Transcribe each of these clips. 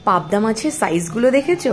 পাবদা মাছের সাইজগুলো দেখেছো?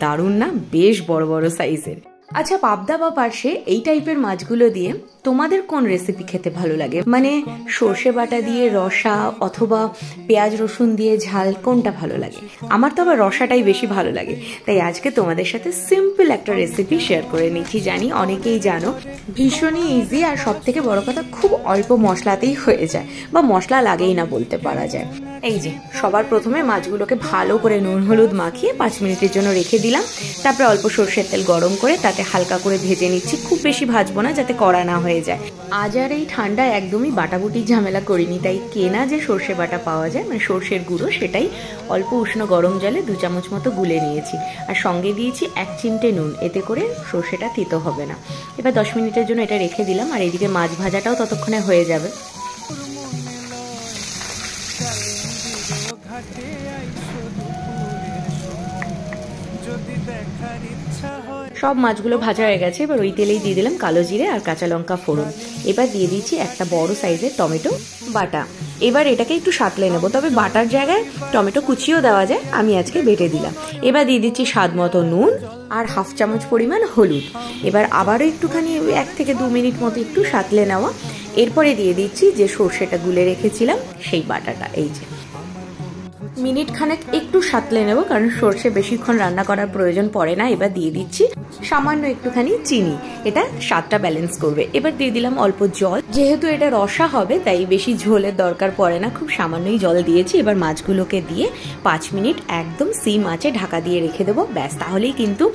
দারুণ না? বেশ বড় বড় সাইজের। আচ্ছা, পাবদা বা পার্শে এই টাইপের মাছগুলো দিয়ে তোমাদের কোন রেসিপি খেতে ভালো লাগে? মানে সর্ষে বাটা দিয়ে রসা অথবা পেঁয়াজ রসুন দিয়ে ঝাল, কোনটা ভালো লাগে? আমার তো আবার রসাটাই বেশি ভালো লাগে। তাই আজকে তোমাদের সাথে সিম্পল একটা রেসিপি শেয়ার করে নিচ্ছি। জানি অনেকেই জানো, ভীষণই ইজি, আর সব থেকে বড় কথা খুব অল্প মশলাতেই হয়ে যায়, বা মশলা লাগেই না বলতে পারা যায়। এই যে সবার প্রথমে মাছগুলোকে ভালো করে নুন হলুদ মাখিয়ে 5 মিনিটের জন্য রেখে দিলাম। তারপরে অল্প সর্ষের তেল গরম করে তাতে হালকা করে ভেজে নিচ্ছি। খুব বেশি ভাজবো না, যাতে কড়া না হয়ে যায়। আজ আর এই ঠান্ডায় একদমই বাটাবুটির ঝামেলা করিনি, তাই কেনা যে সর্ষে বাটা পাওয়া যায়, মানে সর্ষের গুঁড়ো, সেটাই অল্প উষ্ণ গরম জলে 2 চামচ মতো গুলে নিয়েছি। আর সঙ্গে দিয়েছি 1 চিমটে নুন, এতে করে সর্ষেটা তিতো হবে না। এবার 10 মিনিটের জন্য এটা রেখে দিলাম। আর এদিকে মাছ ভাজাটাও ততক্ষণে হয়ে যাবে। সব মাছগুলো ভাজা হয়ে গেছে। এবার ওই তেলেই দিয়ে দিলাম কালো জিরে আর কাঁচা লঙ্কা ফোড়ন। এবার দিয়ে দিচ্ছি একটা বড় সাইজের টমেটো বাটা। এবার এটাকে একটু সাঁতলে নেবো, তবে বাটার জায়গায় টমেটো কুচিও দেওয়া যায়, আমি আজকে বেটে দিলাম। এবার দিয়ে দিচ্ছি স্বাদ মতো নুন আর 1/2 চামচ পরিমাণ হলুদ। এবার আবারও একটুখানি 1 থেকে 2 মিনিট মতো একটু সাঁতলে নেওয়া। এরপরে দিয়ে দিচ্ছি যে সর্ষেটা গুলে রেখেছিলাম সেই বাটাটা। এই যে মিনিট খানেক একটু সাঁতলে নেব, কারণ সর্ষে বেশিক্ষণ রান্না করার প্রয়োজন পড়ে না। এবার দিয়ে দিচ্ছি সামান্য একটুখানি চিনি, এটা স্বাদটা ব্যালেন্স করবে। এবার দিয়ে দিলাম অল্প জল, যেহেতু এটা রসা হবে তাই বেশি ঝোলের দরকার পড়ে না, খুব সামান্যই জল দিয়েছি। এবার মাছগুলোকে দিয়ে 5 মিনিট একদম সিম আঁচে ঢাকা দিয়ে রেখে দেবো। ব্যাস, তাহলেই কিন্তু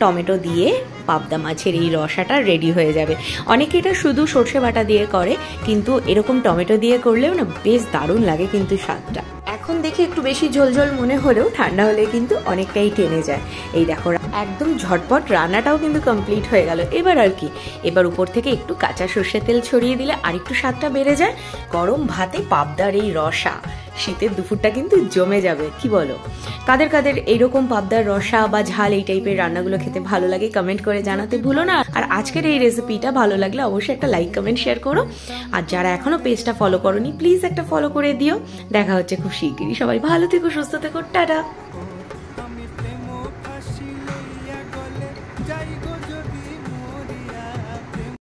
টমেটো দিয়ে পাবদা মাছের এই রসাটা রেডি হয়ে যাবে। অনেকে এটা শুধু সর্ষে বাটা দিয়ে করে, কিন্তু এরকম টমেটো দিয়ে করলেও না বেশ দারুণ লাগে কিন্তু স্বাদটা। এখন দেখে একটু বেশি ঝোলঝোল মনে হলেও ঠান্ডা হলে কিন্তু অনেকটাই টেনে যায়। এই দেখো একদম ঝটপট রান্নাটাও কিন্তু কমপ্লিট হয়ে গেল। এবার আর কি, এবার উপর থেকে একটু কাঁচা সর্ষের তেল ছড়িয়ে দিলে আর একটু স্বাদটা বেড়ে যায়। গরম ভাতে পাবদার এই রসা, শীতের দুপুরটা কিন্তু জমে যাবে, কি বলো? কাদের কাদের এইরকম পাবদার রসা বা ঝাল এই টাইপের রান্নাগুলো খেতে ভালো লাগে কমেন্ট করে জানাতে ভুলো না। আর আজকের এই রেসিপিটা ভালো লাগলে অবশ্যই একটা লাইক কমেন্ট শেয়ার করো। আর যারা এখনো পেজটা ফলো করোনি, প্লিজ একটা ফলো করে দিও। দেখা হচ্ছে খুব শিগগিরই। সবাই ভালো থেকো, সুস্থ থেকো, টাটা।